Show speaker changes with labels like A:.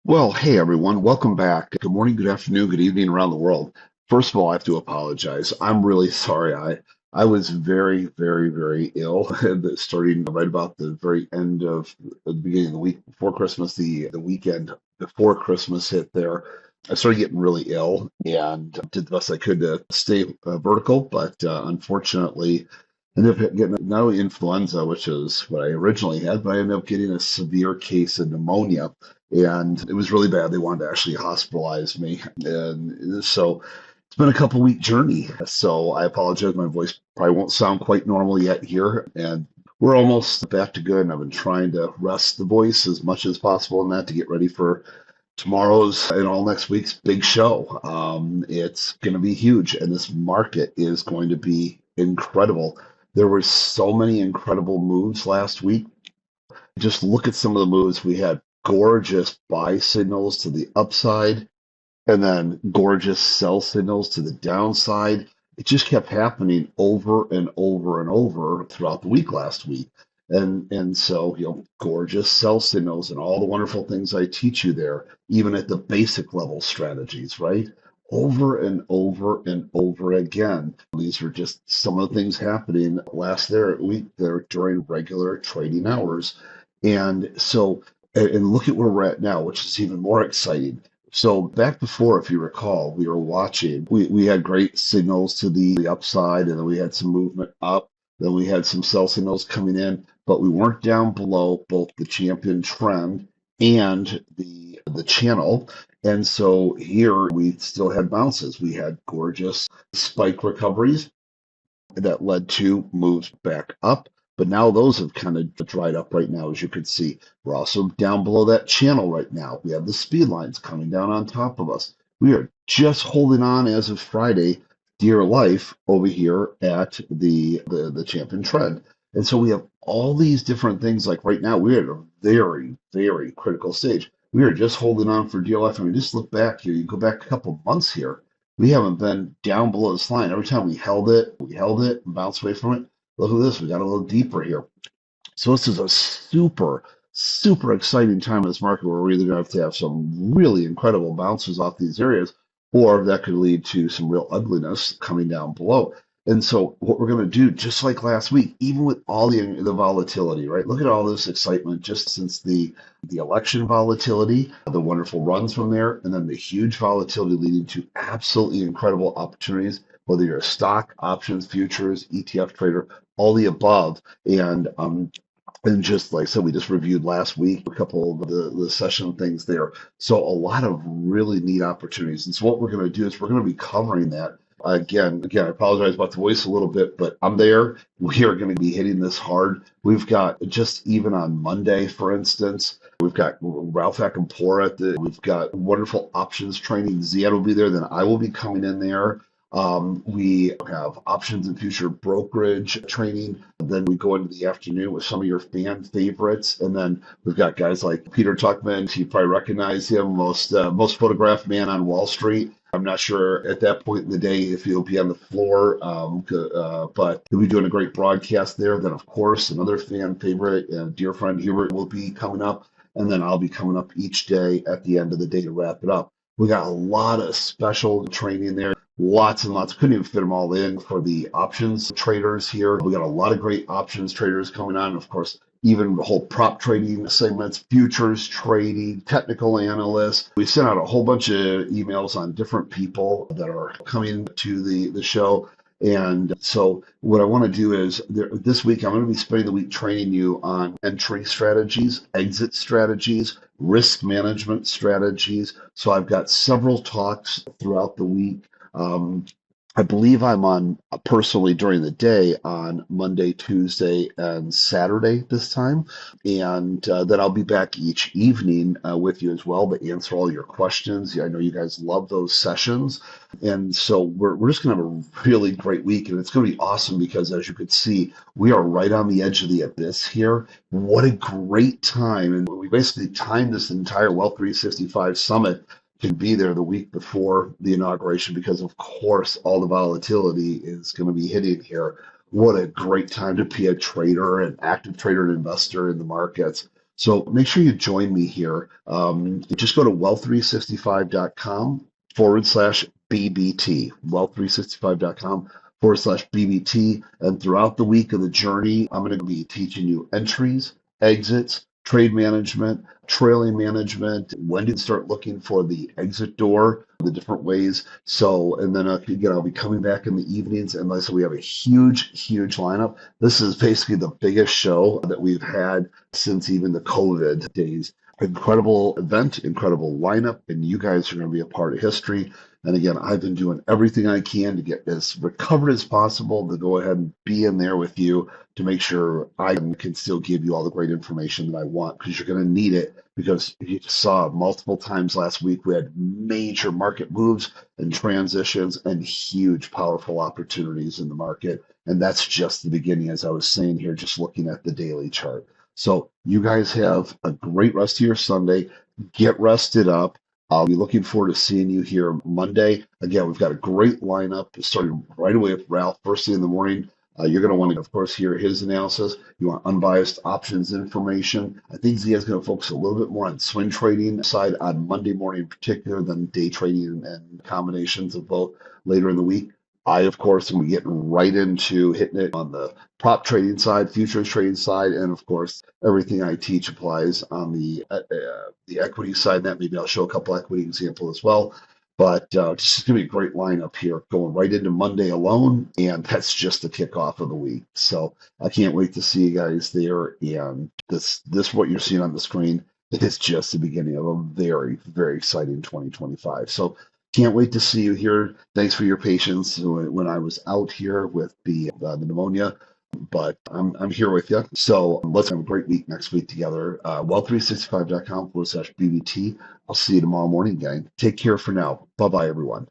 A: Well, hey everyone, welcome back. Good morning, good afternoon, good evening around the world. First of all, I have to apologize. I'm really sorry. I was very ill starting right about the very end of the beginning of the week before Christmas, the weekend before Christmas hit there. I started getting really ill and did the best I could to stay vertical, but unfortunately ended up getting not only influenza, which is what I originally had, but I ended up getting a severe case of pneumonia and it was really bad. They wanted to actually hospitalize me, and so it's been a couple week journey. So I apologize. My voice probably won't sound quite normal yet here, and we're almost back to good. And I've been trying to rest the voice as much as possible in that to get ready for tomorrow's and all next week's big show. It's going to be huge, and this market is going to be incredible. There were so many incredible moves last week. Just look at some of the moves. We had gorgeous buy signals to the upside and then gorgeous sell signals to the downside. It just kept happening over and over and over throughout the week last week. And so, gorgeous sell signals and all the wonderful things I teach you there, even at the basic level strategies, right? Over and over and over again. These are just some of the things happening last week there during regular trading hours. And so, and look at where we're at now, which is even more exciting. So back before, if you recall, we were watching, we had great signals to the upside, and then we had some movement up. Then we had some sell signals coming in, but we weren't down below both the champion trend and the channel. And so here we still had bounces. We had gorgeous spike recoveries that led to moves back up. But now those have kind of dried up right now, as you can see. We're also down below that channel right now. We have the speed lines coming down on top of us. We are just holding on as of Friday, dear life, over here at the champion trend. And so we have all these different things. Like right now, we're at a very critical stage. We are just holding on for dear life. I mean, just look back here. You go back a couple months here. We haven't been down below this line. Every time we held it and bounced away from it. Look at this. We got a little deeper here. So this is a super exciting time in this market where we're either going to have some really incredible bounces off these areas, or that could lead to some real ugliness coming down below. And so what we're going to do, just like last week, even with all the volatility, right? Look at all this excitement just since the election volatility, the wonderful runs from there, and then the huge volatility leading to absolutely incredible opportunities, whether you're a stock, options, futures, ETF trader, all the above. And just like I said, we just reviewed last week a couple of the session things there. So a lot of really neat opportunities. And so what we're going to do is we're going to be covering that. Again, I apologize about the voice a little bit, but I'm there. We are going to be hitting this hard. We've got just even on Monday, for instance, we've got Ralph Akampora. We've got wonderful options training. Ziad will be there. Then I will be coming in there. We have options and future brokerage training. Then we go into the afternoon with some of your fan favorites. And then we've got guys like Peter Tuchman. You probably recognize him, most photographed man on Wall Street. I'm not sure at that point in the day if he'll be on the floor, but he'll be doing a great broadcast there. Then, of course, another fan favorite, dear friend Hubert, will be coming up. And then I'll be coming up each day at the end of the day to wrap it up. We got a lot of special training there. Lots and lots. Couldn't even fit them all in for the options traders here. We got a lot of great options traders coming on. Of course, even the whole prop trading segments, futures trading, technical analysts. We sent out a whole bunch of emails on different people that are coming to the show. And so what I want to do is this week, I'm going to be spending the week training you on entry strategies, exit strategies, risk management strategies. So I've got several talks throughout the week. I believe I'm on personally during the day on Monday, Tuesday, and Saturday this time. And then I'll be back each evening with you as well to answer all your questions. I know you guys love those sessions. And so we're just going to have a really great week. And it's going to be awesome because, as you could see, we are right on the edge of the abyss here. What a great time. And we basically timed this entire Wealth 365 Summit can be there the week before the inauguration because, of course, all the volatility is going to be hitting here. What a great time to be a trader, an active trader and investor in the markets. So make sure you join me here. Just go to wealth365.com forward slash BBT, wealth365.com forward slash BBT. And throughout the week of the journey, I'm going to be teaching you entries, exits, trade management, trailing management, when to start looking for the exit door, the different ways. So, and then again, I'll be coming back in the evenings. And like I said, we have a huge, huge lineup. This is basically the biggest show that we've had since even the COVID days. Incredible event, incredible lineup, and you guys are going to be a part of history. And again, I've been doing everything I can to get as recovered as possible to go ahead and be in there with you to make sure I can still give you all the great information that I want because you're going to need it. Because you saw multiple times last week, we had major market moves and transitions and huge, powerful opportunities in the market. And that's just the beginning, as I was saying here, just looking at the daily chart. So you guys have a great rest of your Sunday. Get rested up. I'll be looking forward to seeing you here Monday. Again, we've got a great lineup starting right away with Ralph, first thing in the morning. You're going to want to, of course, hear his analysis. You want unbiased options information. I think Zia's going to focus a little bit more on swing trading side on Monday morning in particular than day trading and combinations of both later in the week. I, of course, am getting right into hitting it on the prop trading side, futures trading side, and of course, everything I teach applies on the equity side. That maybe I'll show a couple equity examples as well. But this is going to be a great lineup here, going right into Monday alone, and that's just the kickoff of the week. So I can't wait to see you guys there. And this what you're seeing on the screen is just the beginning of a very, very exciting 2025. So can't wait to see you here. Thanks for your patience when I was out here with the pneumonia, but I'm here with you. So let's have a great week next week together. Wealth365.com forward slash BBT. I'll see you tomorrow morning, gang. Take care for now. Bye bye, everyone.